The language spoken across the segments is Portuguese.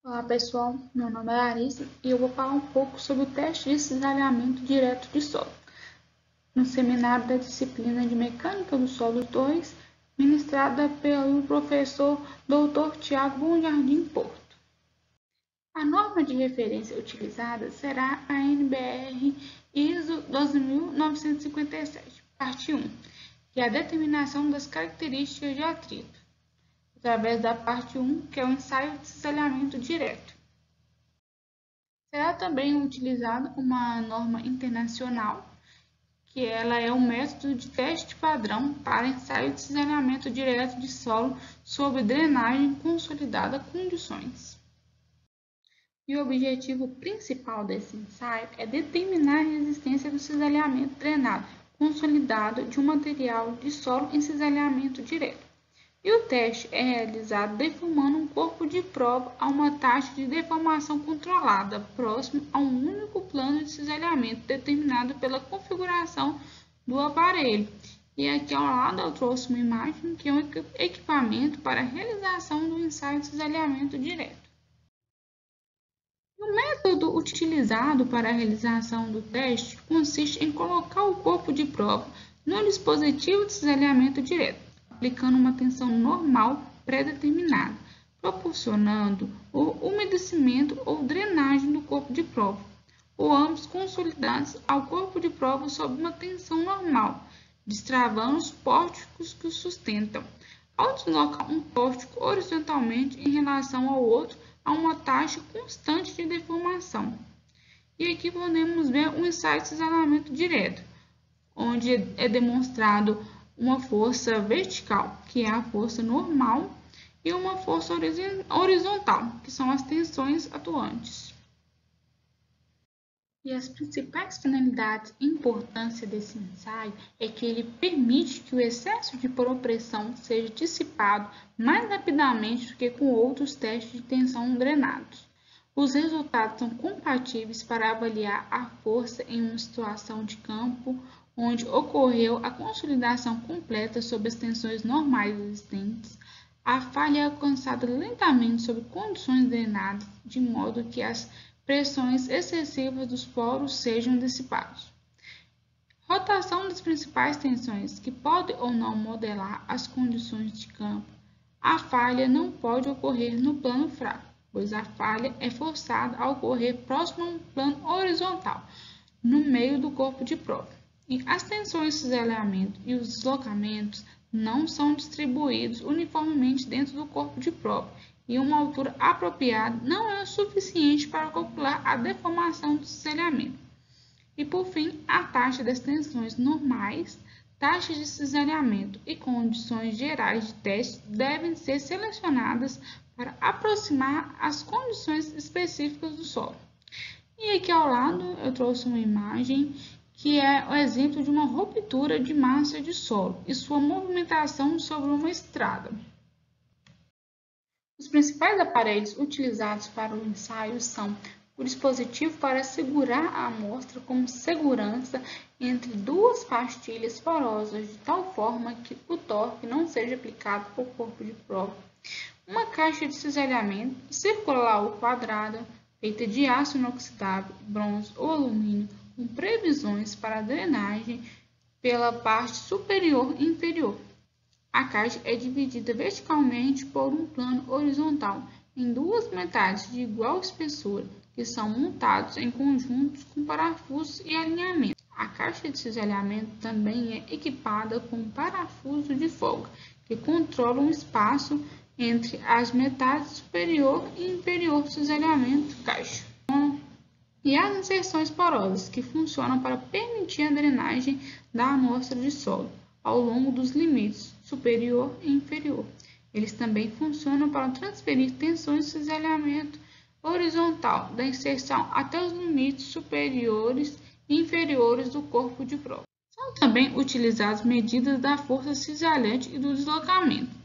Olá pessoal, meu nome é Larissa e eu vou falar um pouco sobre o teste de cisalhamento direto de solo, no seminário da disciplina de Mecânica do Solo 2, ministrada pelo professor Dr. Tiago Bom Jardim Porto. A norma de referência utilizada será a NBR ISO 12957, parte 1, que é a determinação das características de atrito, através da parte 1, que é o ensaio de cisalhamento direto. Será também utilizada uma norma internacional, que ela é um método de teste padrão para ensaio de cisalhamento direto de solo sob drenagem consolidada condições. E o objetivo principal desse ensaio é determinar a resistência do cisalhamento drenado consolidado de um material de solo em cisalhamento direto. E o teste é realizado deformando um corpo de prova a uma taxa de deformação controlada, próximo a um único plano de cisalhamento determinado pela configuração do aparelho. E aqui ao lado eu trouxe uma imagem que é um equipamento para a realização do ensaio de cisalhamento direto. O método utilizado para a realização do teste consiste em colocar o corpo de prova no dispositivo de cisalhamento direto, aplicando uma tensão normal pré-determinada, proporcionando o umedecimento ou drenagem do corpo de prova, ou ambos consolidados ao corpo de prova sob uma tensão normal, destravando os pórticos que o sustentam. Ao deslocar um pórtico horizontalmente em relação ao outro, há uma taxa constante de deformação. E aqui podemos ver um ensaio de cisalhamento direto, onde é demonstrado uma força vertical, que é a força normal, e uma força horizontal, que são as tensões atuantes. E as principais finalidades e importância desse ensaio é que ele permite que o excesso de pressão seja dissipado mais rapidamente do que com outros testes de tensão drenados. Os resultados são compatíveis para avaliar a força em uma situação de campo onde ocorreu a consolidação completa sob as tensões normais existentes. A falha é alcançada lentamente sob condições drenadas, de modo que as pressões excessivas dos poros sejam dissipados. Rotação das principais tensões, que pode ou não modelar as condições de campo. A falha não pode ocorrer no plano fraco, pois a falha é forçada a ocorrer próximo a um plano horizontal, no meio do corpo de prova. E as tensões de cisalhamento e os deslocamentos não são distribuídos uniformemente dentro do corpo de prova, e uma altura apropriada não é o suficiente para calcular a deformação do cisalhamento. E por fim, a taxa das tensões normais, taxas de cisalhamento e condições gerais de teste devem ser selecionadas para aproximar as condições específicas do solo. E aqui ao lado eu trouxe uma imagem que é o exemplo de uma ruptura de massa de solo e sua movimentação sobre uma estrada. Os principais aparelhos utilizados para o ensaio são o dispositivo para segurar a amostra com segurança entre duas pastilhas porosas, de tal forma que o torque não seja aplicado ao corpo de prova, uma caixa de cisalhamento circular ou quadrada, feita de aço inoxidável, bronze ou alumínio, com previsões para drenagem pela parte superior e inferior. A caixa é dividida verticalmente por um plano horizontal em duas metades de igual espessura, que são montados em conjuntos com parafusos e alinhamento. A caixa de cisalhamento também é equipada com um parafuso de folga, que controla o espaço entre as metades superior e inferior do cisalhamento caixa. E as inserções porosas, que funcionam para permitir a drenagem da amostra de solo ao longo dos limites superior e inferior. Eles também funcionam para transferir tensões de cisalhamento horizontal da inserção até os limites superiores e inferiores do corpo de prova. São também utilizadas medidas da força cisalhante e do deslocamento.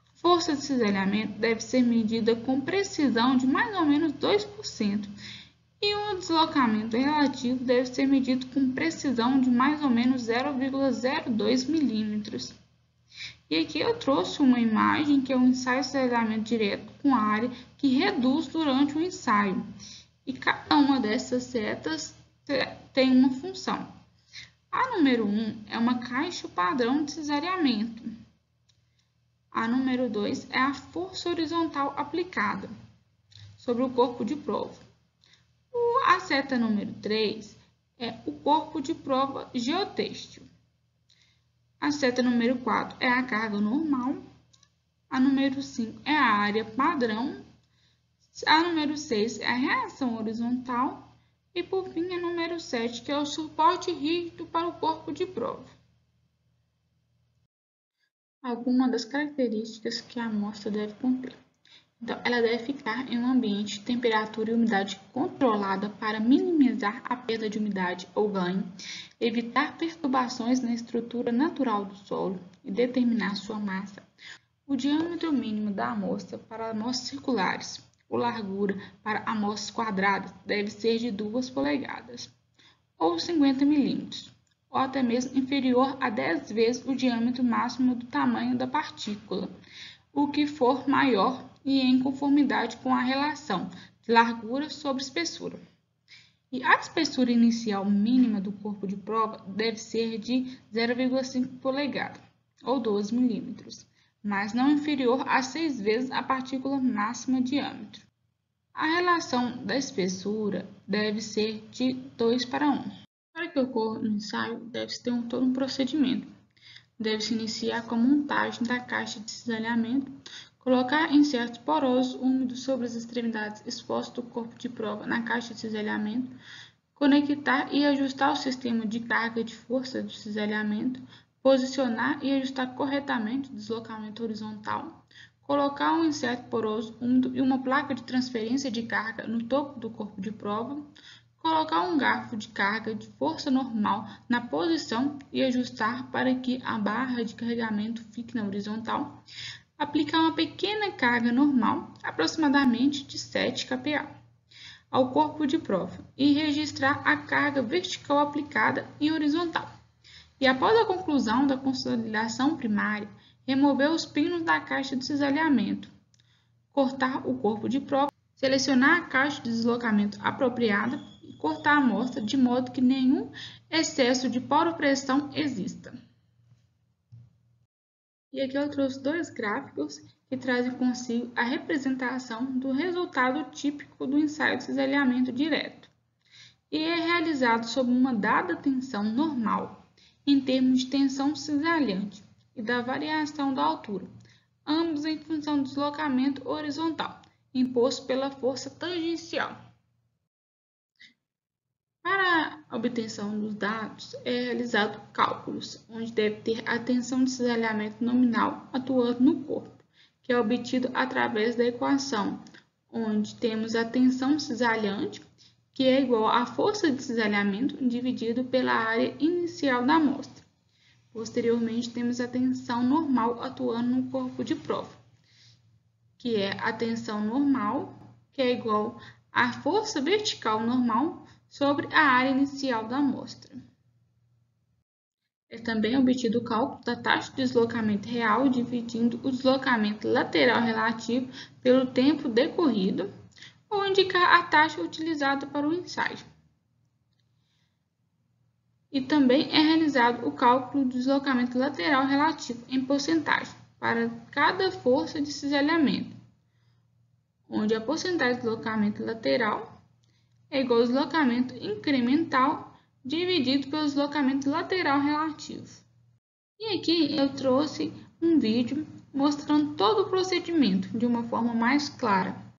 A força de cisalhamento deve ser medida com precisão de mais ou menos 2%. E o deslocamento relativo deve ser medido com precisão de mais ou menos 0,02 milímetros. E aqui eu trouxe uma imagem que é um ensaio de cisalhamento direto com área que reduz durante o ensaio. E cada uma dessas setas tem uma função. A número 1 é uma caixa padrão de cisalhamento. A número 2 é a força horizontal aplicada sobre o corpo de prova. A seta número 3 é o corpo de prova geotêxtil. A seta número 4 é a carga normal. A número 5 é a área padrão. A número 6 é a reação horizontal. E, por fim, a número 7, que é o suporte rígido para o corpo de prova. Algumas das características que a amostra deve cumprir. Então, ela deve ficar em um ambiente de temperatura e umidade controlada para minimizar a perda de umidade ou ganho, evitar perturbações na estrutura natural do solo e determinar sua massa. O diâmetro mínimo da amostra para amostras circulares, ou largura para amostras quadradas, deve ser de 2 polegadas, ou 50 milímetros, ou até mesmo inferior a 10 vezes o diâmetro máximo do tamanho da partícula, o que for maior e em conformidade com a relação de largura sobre espessura. E a espessura inicial mínima do corpo de prova deve ser de 0,5 polegada, ou 12 milímetros, mas não inferior a 6 vezes a partícula máxima de diâmetro. A relação da espessura deve ser de 2:1. Para que ocorra um ensaio, deve-se ter todo um procedimento. Deve-se iniciar com a montagem da caixa de cisalhamento, colocar insertos porosos úmidos sobre as extremidades expostas do corpo de prova na caixa de cisalhamento, conectar e ajustar o sistema de carga de força do cisalhamento, posicionar e ajustar corretamente o deslocamento horizontal, colocar um inserto poroso úmido e uma placa de transferência de carga no topo do corpo de prova, colocar um garfo de carga de força normal na posição e ajustar para que a barra de carregamento fique na horizontal, aplicar uma pequena carga normal, aproximadamente de 7 kPa, ao corpo de prova e registrar a carga vertical aplicada em horizontal. E após a conclusão da consolidação primária, remover os pinos da caixa de cisalhamento, cortar o corpo de prova, selecionar a caixa de deslocamento apropriada e cortar a amostra de modo que nenhum excesso de poropressão exista. E aqui eu trouxe 2 gráficos que trazem consigo a representação do resultado típico do ensaio de cisalhamento direto. E é realizado sob uma dada tensão normal, em termos de tensão cisalhante e da variação da altura, ambos em função do deslocamento horizontal, imposto pela força tangencial. Para a obtenção dos dados, é realizado cálculos, onde deve ter a tensão de cisalhamento nominal atuando no corpo, que é obtido através da equação, onde temos a tensão cisalhante, que é igual à força de cisalhamento dividido pela área inicial da amostra. Posteriormente, temos a tensão normal atuando no corpo de prova, que é a tensão normal, que é igual à força vertical normal sobre a área inicial da amostra. É também obtido o cálculo da taxa de deslocamento real dividindo o deslocamento lateral relativo pelo tempo decorrido, ou indicar a taxa utilizada para o ensaio. E também é realizado o cálculo do deslocamento lateral relativo em porcentagem para cada força de cisalhamento, onde a porcentagem de deslocamento lateral é igual ao deslocamento incremental dividido pelo deslocamento lateral relativo. E aqui eu trouxe um vídeo mostrando todo o procedimento de uma forma mais clara.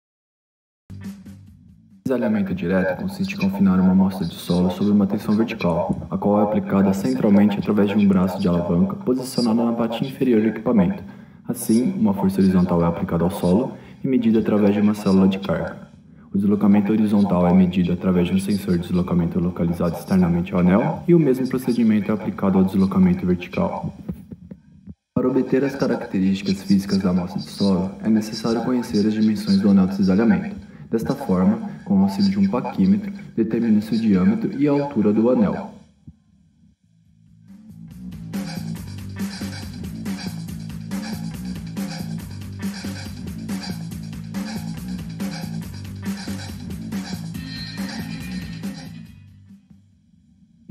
O cisalhamento direto consiste em confinar uma amostra de solo sob uma tensão vertical, a qual é aplicada centralmente através de um braço de alavanca posicionado na patinha inferior do equipamento. Assim, uma força horizontal é aplicada ao solo e medida através de uma célula de carga. O deslocamento horizontal é medido através de um sensor de deslocamento localizado externamente ao anel e o mesmo procedimento é aplicado ao deslocamento vertical. Para obter as características físicas da amostra de solo, é necessário conhecer as dimensões do anel de cisalhamento. Desta forma, com o auxílio de um paquímetro, determina-se o diâmetro e a altura do anel.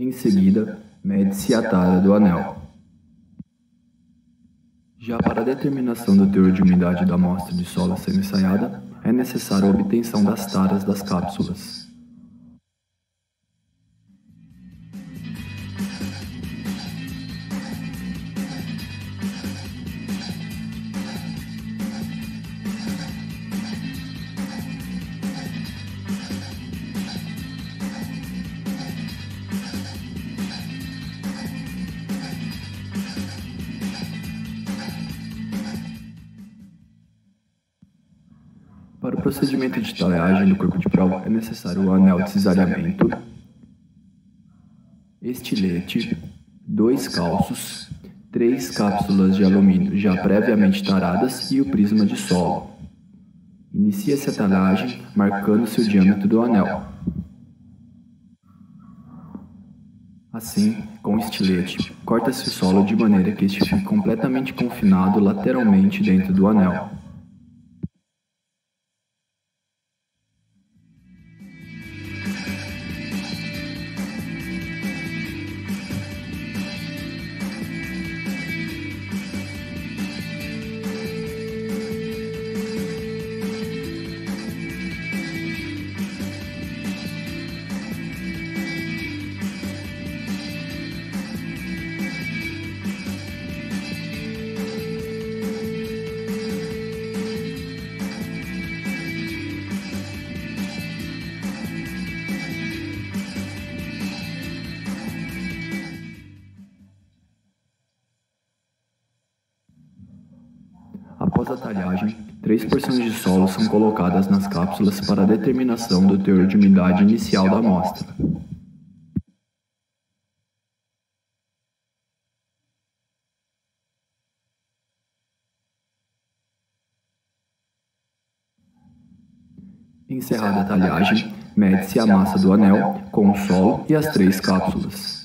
Em seguida, mede-se a tara do anel. Já para a determinação do teor de umidade da amostra de solo a ser ensaiada, é necessária a obtenção das taras das cápsulas. Para o procedimento de talhagem do corpo de prova é necessário o anel de cisalhamento, estilete, 2 calços, 3 cápsulas de alumínio já previamente taradas e o prisma de solo. Inicia-se a talhagem marcando-se o diâmetro do anel. Assim, com o estilete, corta-se o solo de maneira que este fique completamente confinado lateralmente dentro do anel. Após a talhagem, 3 porções de solo são colocadas nas cápsulas para a determinação do teor de umidade inicial da amostra. Encerrada a talhagem, mede-se a massa do anel com o solo e as 3 cápsulas.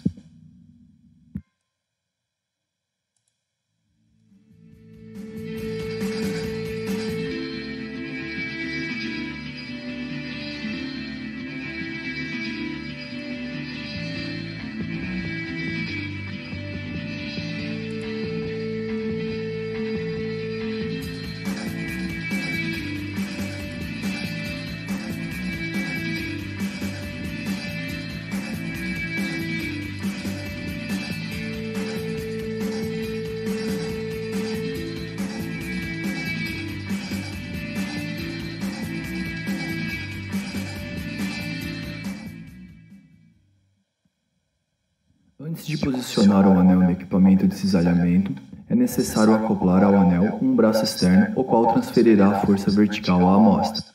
Antes de posicionar o anel no equipamento de cisalhamento, é necessário acoplar ao anel um braço externo, o qual transferirá a força vertical à amostra.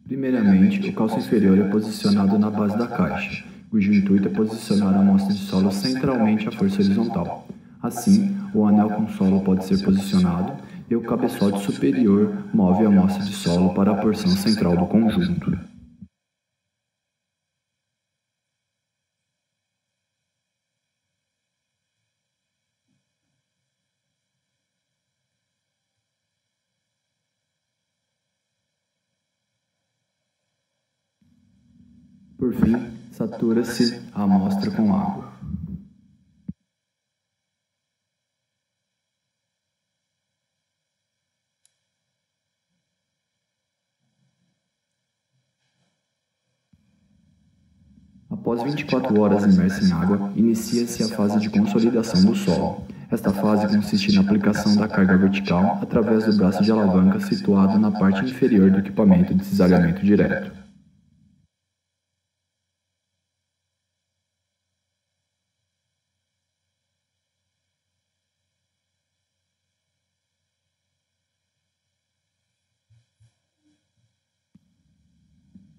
Primeiramente, o calço inferior é posicionado na base da caixa, cujo intuito é posicionar a amostra de solo centralmente à força horizontal. Assim, o anel com solo pode ser posicionado e o cabeçote superior move a amostra de solo para a porção central do conjunto. Por fim, satura-se a amostra com água. Após 24 horas imersa em água, inicia-se a fase de consolidação do solo. Esta fase consiste na aplicação da carga vertical através do braço de alavanca situado na parte inferior do equipamento de cisalhamento direto.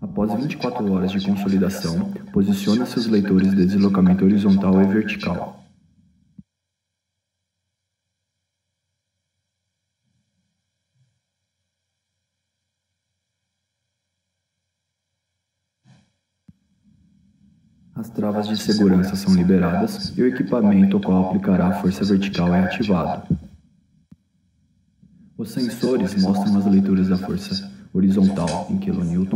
Após 24 horas de consolidação, posiciona-se os leitores de deslocamento horizontal e vertical. As travas de segurança são liberadas e o equipamento ao qual aplicará a força vertical é ativado. Os sensores mostram as leituras da força horizontal em kN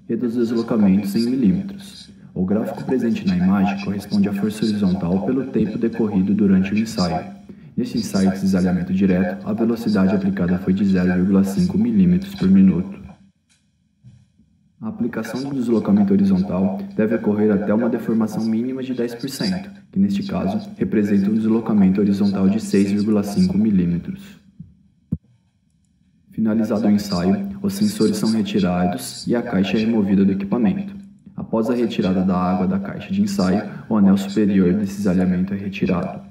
e dos deslocamentos em milímetros. O gráfico presente na imagem corresponde à força horizontal pelo tempo decorrido durante o ensaio. Neste ensaio de cisalhamento direto, a velocidade aplicada foi de 0,5 milímetros por minuto. A aplicação do deslocamento horizontal deve ocorrer até uma deformação mínima de 10%, que neste caso representa um deslocamento horizontal de 6,5 milímetros. Finalizado o ensaio, os sensores são retirados e a caixa é removida do equipamento. Após a retirada da água da caixa de ensaio, o anel superior de cisalhamento é retirado.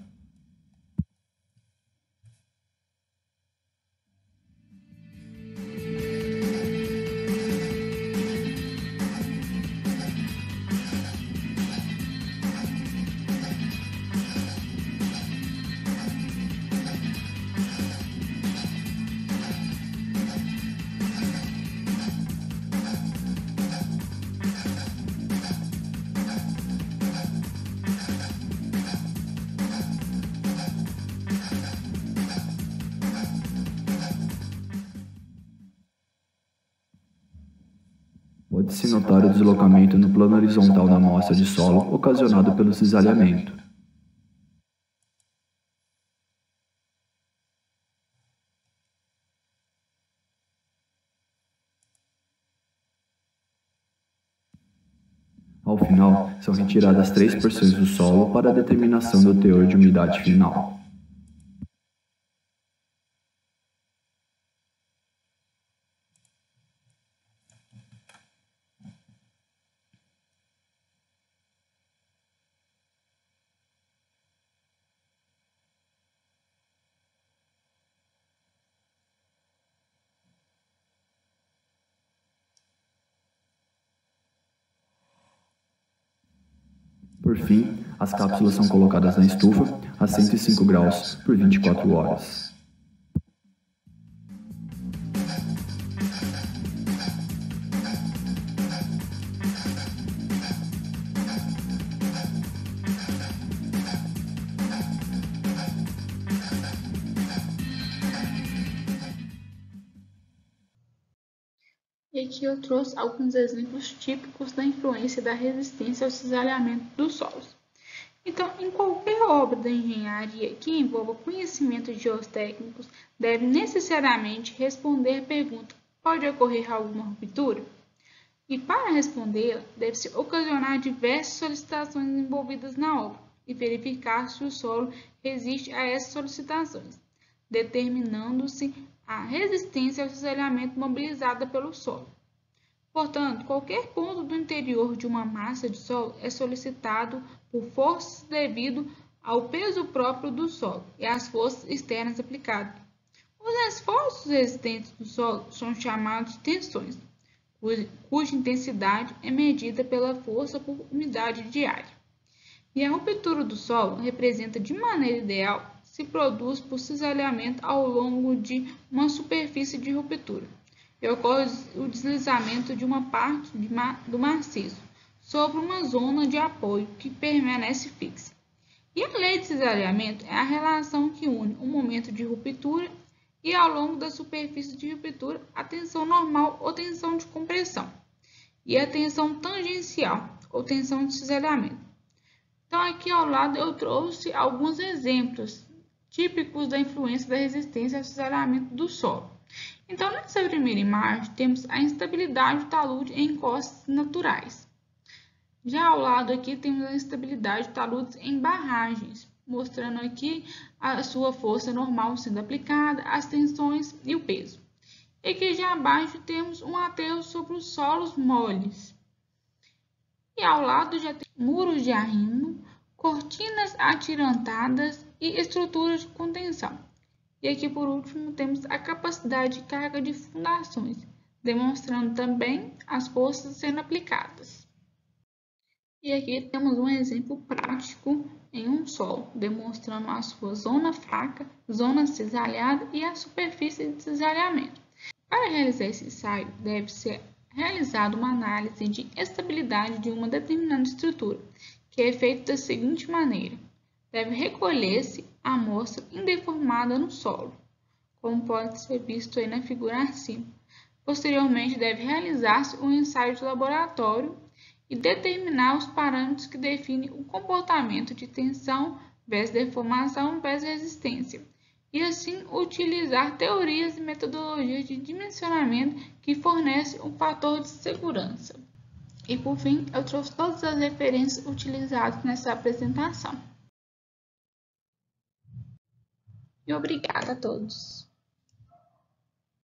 Pode-se notar o deslocamento no plano horizontal da amostra de solo ocasionado pelo cisalhamento. Ao final, são retiradas 3 porções do solo para a determinação do teor de umidade final. Por fim, as cápsulas são colocadas na estufa a 105 graus por 24 horas. E aqui eu trouxe alguns exemplos típicos da influência da resistência ao cisalhamento dos solos. Então, em qualquer obra da engenharia que envolva conhecimentos geotécnicos, deve necessariamente responder a pergunta: pode ocorrer alguma ruptura? E para respondê-la, deve-se ocasionar diversas solicitações envolvidas na obra e verificar se o solo resiste a essas solicitações, determinando-se a resistência ao cisalhamento mobilizada pelo solo. Portanto, qualquer ponto do interior de uma massa de solo é solicitado por forças devido ao peso próprio do solo e às forças externas aplicadas. Os esforços resistentes do solo são chamados de tensões, cuja intensidade é medida pela força por unidade de área. E a ruptura do solo representa de maneira ideal se produz por cisalhamento ao longo de uma superfície de ruptura e ocorre o deslizamento de uma parte do maciço sobre uma zona de apoio que permanece fixa. E a lei de cisalhamento é a relação que une o momento de ruptura e ao longo da superfície de ruptura a tensão normal ou tensão de compressão e a tensão tangencial ou tensão de cisalhamento. Então aqui ao lado eu trouxe alguns exemplos típicos da influência da resistência ao cisalhamento do solo. Então, nessa primeira imagem, temos a instabilidade do talude em encostas naturais. Já ao lado aqui, temos a instabilidade de taludes em barragens, mostrando aqui a sua força normal sendo aplicada, as tensões e o peso. E aqui já abaixo temos um aterro sobre os solos moles. E ao lado já tem muros de arrimo, cortinas atirantadas e estruturas de contenção. E aqui por último temos a capacidade de carga de fundações, demonstrando também as forças sendo aplicadas. E aqui temos um exemplo prático em um solo, demonstrando a sua zona fraca, zona cisalhada e a superfície de cisalhamento. Para realizar esse ensaio, deve-se realizada uma análise de estabilidade de uma determinada estrutura, que é feita da seguinte maneira: deve recolher-se a amostra indeformada no solo, como pode ser visto aí na figura acima. Posteriormente, deve realizar-se um ensaio de laboratório e determinar os parâmetros que definem o comportamento de tensão versus deformação versus resistência, e assim utilizar teorias e metodologias de dimensionamento que fornecem um fator de segurança. E por fim, eu trouxe todas as referências utilizadas nessa apresentação. E obrigada a todos.